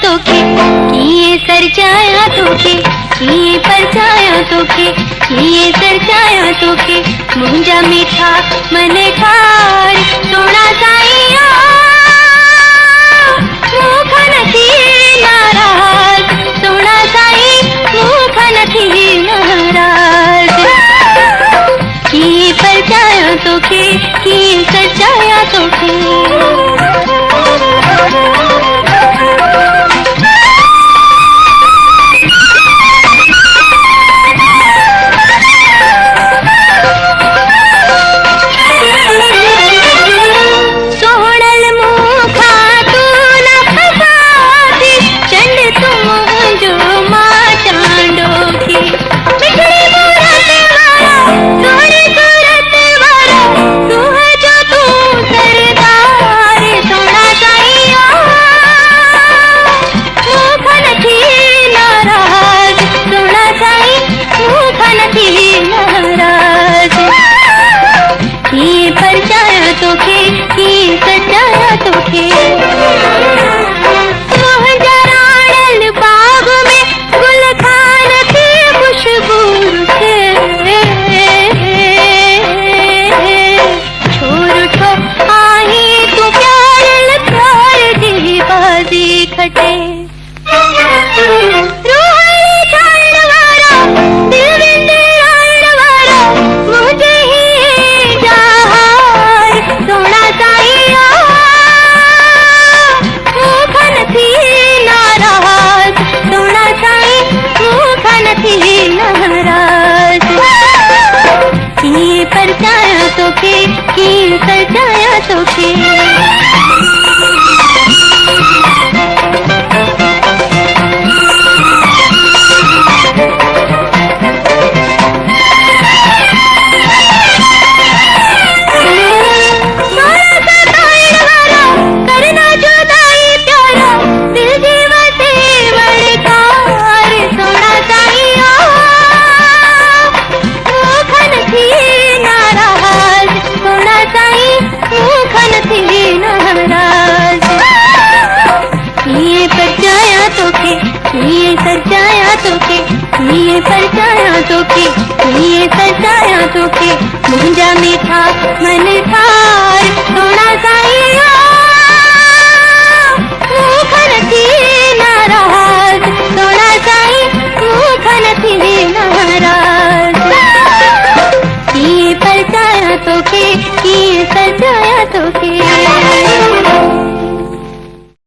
तोखे किए सरचाया तोखे किए परचाया तोखे किए सरचाया तोखे मुंहिंजा मीठा मन ठार सोना साईं मूंखां नथी नाराज़ सोना साईं मूंखां नथी नाराज़ किए परचाया तोखे किए सरचाया तोखे खटे।